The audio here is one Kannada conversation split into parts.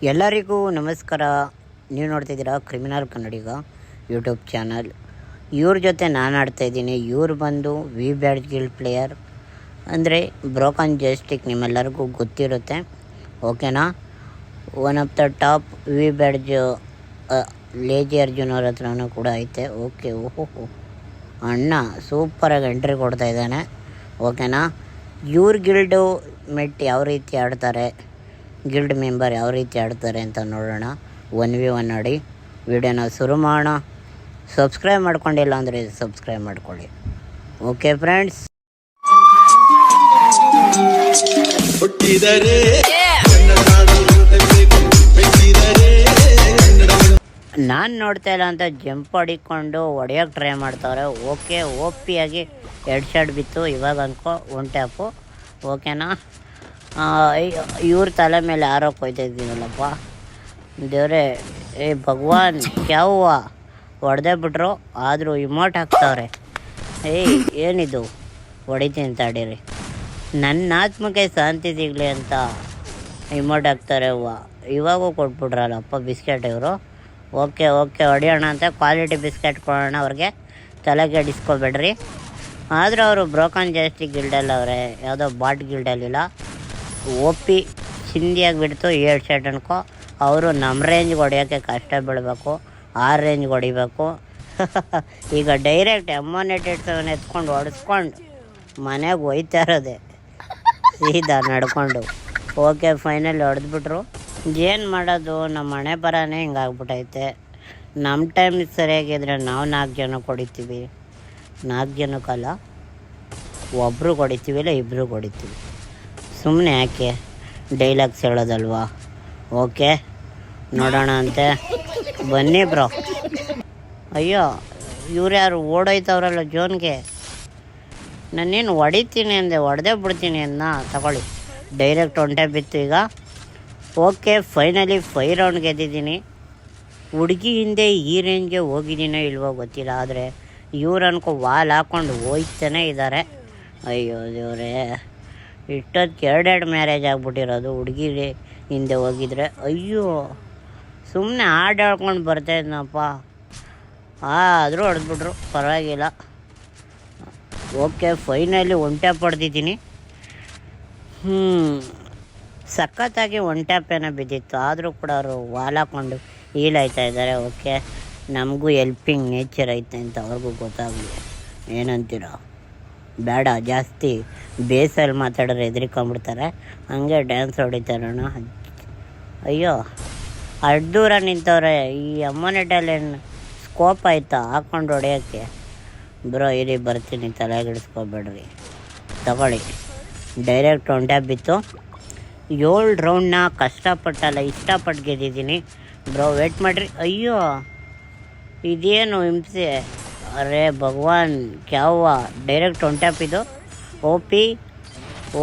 ಎಲ್ಲರಿಗೂ ನಮಸ್ಕಾರ. ನೀವು ನೋಡ್ತಿದ್ದೀರಾ ಕ್ರಿಮಿನಲ್ ಕನ್ನಡಿಗ ಯೂಟ್ಯೂಬ್ ಚಾನಲ್. ಇವ್ರ ಜೊತೆ ನಾನು ಆಡ್ತಾಯಿದ್ದೀನಿ. ಇವ್ರು ಬಂದು ವಿ ಬ್ಯಾಡ್ ಗಿಲ್ಡ್ ಪ್ಲೇಯರ್, ಅಂದರೆ ಬ್ರೋಕನ್ ಜಸ್ಟಿಕ್ ನಿಮ್ಮೆಲ್ಲರಿಗೂ ಗೊತ್ತಿರುತ್ತೆ, ಓಕೆನಾ. One of the top V badge lazy Arjun ಅವ್ರ ಹತ್ರನೂ ಕೂಡ ಐತೆ. ಓಕೆ, ಓಹೋ ಅಣ್ಣ ಸೂಪರಾಗಿ ಎಂಟ್ರಿ ಕೊಡ್ತಾ ಇದ್ದಾನೆ, ಓಕೆನಾ. ಇವ್ರ ಗಿಲ್ಡು ಮೆಟ್ ಯಾವ ರೀತಿ ಆಡ್ತಾರೆ, ಗಿಲ್ಡ್ ಮೆಂಬರ್ ಯಾವ ರೀತಿ ಆಡ್ತಾರೆ ಅಂತ ನೋಡೋಣ. 1v1 ಆಡಿ ವಿಡಿಯೋನ ಶುರು ಮಾಡೋಣ. ಸಬ್ಸ್ಕ್ರೈಬ್ ಮಾಡ್ಕೊಂಡಿಲ್ಲ ಅಂದರೆ ಸಬ್ಸ್ಕ್ರೈಬ್ ಮಾಡ್ಕೊಳ್ಳಿ, ಓಕೆ ಫ್ರೆಂಡ್ಸ್. ನಾನು ನೋಡ್ತಾ ಇಲ್ಲ ಅಂತ ಜಂಪ್ ಹೊಡಿಕೊಂಡು ಹೊಡೆಯೋಕ್ಕೆ ಟ್ರೈ ಮಾಡ್ತಾವ್ರೆ. ಓಕೆ, ಓಪಿಯಾಗಿ ಎರಡು ಶಾಟ್ ಬಿತ್ತು. ಇವಾಗ ಅನ್ಕೋ ಒನ್ ಟ್ಯಾಪು, ಓಕೆನಾ. ಇವ್ರ ತಲೆ ಮೇಲೆ ಯಾರೋ ಕೊಯ್ತಾ ಇದ್ದೀನಲ್ಲಪ್ಪ ದೇವ್ರೆ. ಭಗವಾನ್ ಕ್ಯಾವ್ವ ಹೊಡೆದೇ ಬಿಟ್ರು, ಆದರೂ ಇಮೋಟ್ ಹಾಕ್ತಾವ್ರೆ. ಏನಿದು ಹೊಡಿತೀನಿ ತಡೀರಿ, ನನ್ನ ಆತ್ಮಕ್ಕೆ ಶಾಂತಿ ಸಿಗಲಿ ಅಂತ ಇಮೋಟ್ ಹಾಕ್ತಾರೆ. ಇವಾಗೂ ಕೊಟ್ಬಿಟ್ರಲ್ಲಪ್ಪ ಬಿಸ್ಕೆಟ್ ಇವರು. ಓಕೆ ಹೊಡೆಯೋಣ ಅಂತ ಕ್ವಾಲಿಟಿ ಬಿಸ್ಕೆಟ್ ಕೊಡೋಣ ಅವ್ರಿಗೆ, ತಲೆಗೆ ಅಡಿಸ್ಕೊಬೇಡ್ರಿ. ಆದರೂ ಅವರು ಬ್ರೋಕನ್ ಜಾಸ್ತಿ ಗಿಲ್ಡಲ್ಲಿ ಅವರೇ, ಯಾವುದೋ ಬಾಟ್ ಗಿಲ್ಡಲ್ಲಿಲ್ಲ. ಓಪಿ ಚಿಂದಿಯಾಗಿ ಬಿಡ್ತು 7 ಶಾಟ್ ಅನ್ಕೋ. ಅವರು ನಮ್ಮ ರೇಂಜ್ಗೆ ಹೊಡೆಯೋಕ್ಕೆ ಕಷ್ಟ ಬೀಳಬೇಕು, 6 ರೇಂಜ್ಗೆ ಹೊಡಿಬೇಕು. ಈಗ ಡೈರೆಕ್ಟ್ M187 ಎತ್ಕೊಂಡು ಹೊಡೆಸ್ಕೊಂಡು ಮನೆಗೆ ಹೋಯ್ತಾ ಇರೋದೆ ಸೀದಾ ನಡ್ಕೊಂಡು. ಓಕೆ, ಫೈನಲ್ ಹೊಡೆದ್ಬಿಟ್ರು. ಏನು ಮಾಡೋದು, ನಮ್ಮ ಹಣೆ ಬರನೇ ಹಿಂಗಾಗ್ಬಿಟ್ಟೈತೆ. ನಮ್ಮ ಟೈಮ್ ಸರಿಯಾಗಿದ್ರೆ ನಾವು 4 ಜನಕ್ಕೆ ಹೊಡಿತೀವಿ, 4 ಜನಕ್ಕಲ್ಲ, ಒಬ್ಬರು ಹೊಡಿತೀವಿ, ಇಲ್ಲ 2 ಹೊಡಿತೀವಿ. ಸುಮ್ಮನೆ ಯಾಕೆ ಡೈಲಾಗ್ಸ್ ಹೇಳೋದಲ್ವಾ. ಓಕೆ, ನೋಡೋಣ ಅಂತೆ, ಬನ್ನಿ ಬ್ರೋ. ಅಯ್ಯೋ, ಇವ್ರು ಯಾರು ಓಡೋಯ್ತವ್ರಲ್ಲ ಜೋನ್ಗೆ. ನಾನೇನು ಹೊಡಿತೀನಿ ಅಂದೆ, ಹೊಡೆದೇ ಬಿಡ್ತೀನಿ ಅನ್ನ ತಗೊಳ್ಳಿ. ಡೈರೆಕ್ಟ್ ಒಂಟೆ ಬಿತ್ತು ಈಗ. ಓಕೆ, ಫೈನಲಿ 5 ರೌಂಡ್ ಗೆದ್ದಿದ್ದೀನಿ. ಹುಡುಗಿ ಹಿಂದೆ ಈ ರೇಂಜ್ಗೆ ಹೋಗಿದ್ದೀನೋ ಇಲ್ವೋ ಗೊತ್ತಿಲ್ಲ, ಆದರೆ ಇವ್ರು ಅನ್ಕೋ ವಾಲ್ ಹಾಕ್ಕೊಂಡು ಹೋಯ್ತಾನೆ ಇದ್ದಾರೆ. ಅಯ್ಯೋ ದೇವ್ರೇ, ಇಷ್ಟೊತ್ತಿಗೆ 2 ಮ್ಯಾರೇಜ್ ಆಗಿಬಿಟ್ಟಿರೋದು ಹುಡುಗಿ ಹಿಂದೆ ಹೋಗಿದ್ರೆ. ಅಯ್ಯೋ, ಸುಮ್ಮನೆ ಹಾಡು ಹೇಳ್ಕೊಂಡು ಬರ್ತಾಯಿದ್ನಪ್ಪ, ಆದರೂ ಹೊಡೆದ್ಬಿಟ್ರು, ಪರವಾಗಿಲ್ಲ. ಓಕೆ, ಫೈನಲಿ ಒನ್ ಟ್ಯಾಪ್ ಹೊಡೆದಿದ್ದೀನಿ. ಸಖತ್ತಾಗಿ ಒನ್ ಟ್ಯಾಪ್ ಏನೋ ಬಿದ್ದಿತ್ತು, ಆದರೂ ಕೂಡ ಅವರು ವಾಲ್ ಹಾಕ್ಕೊಂಡು ಹೀಲಾಯ್ತಾ ಇದ್ದಾರೆ. ಓಕೆ, ನಮಗೂ ಹೆಲ್ಪಿಂಗ್ ನೇಚರ್ ಐತೆ ಅಂತ ಅವ್ರಿಗೂ ಗೊತ್ತಾಗಲಿ. ಏನಂತೀರ? ಬೇಡ, ಜಾಸ್ತಿ ಬೇಸಲ್ಲಿ ಮಾತಾಡಿದ್ರೆ ಹೆದರಿಕೊಂಬಿಡ್ತಾರೆ, ಹಂಗೆ ಡ್ಯಾನ್ಸ್ ಹೊಡಿತಾರಣ. ಅಯ್ಯೋ, ಅಷ್ಟು ದೂರ ನಿಂತವ್ರೆ. ಈ M187 ಸ್ಕೋಪ್ ಆಯ್ತಾ ಹಾಕ್ಕೊಂಡು ಹೊಡೆಯೋಕ್ಕೆ? ಬ್ರೋ ಇರಿ, ಬರ್ತೀನಿ, ತಲೆಗಿಡಿಸ್ಕೊಬೇಡ್ರಿ, ತಗೊಳ್ಳಿ. ಡೈರೆಕ್ಟ್ ಒನ್ ಟ್ಯಾಪ್ ಬಿತ್ತು. 7 ರೌಂಡ್ನ ಕಷ್ಟಪಟ್ಟಲ್ಲ ಇಷ್ಟಪಟ್ಟು ಗೆದ್ದಿದ್ದೀನಿ ಬ್ರೋ, ವೇಟ್ ಮಾಡಿರಿ. ಅಯ್ಯೋ, ಇದೇನು ಹಿಂಸೆ, ಅರೇ ಭಗವಾನ್ ಕ್ಯಾವ್ವ. ಡೈರೆಕ್ಟ್ ಒನ್ ಟ್ಯಾಪ್ ಇದು.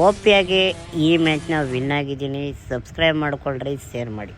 ಓಪಿಯಾಗಿ ಈ ಮ್ಯಾಚ್ನ ವಿನ್ ಆಗಿದ್ದೀನಿ. ಸಬ್ಸ್ಕ್ರೈಬ್ ಮಾಡ್ಕೊಳ್ರಿ, ಶೇರ್ ಮಾಡಿ.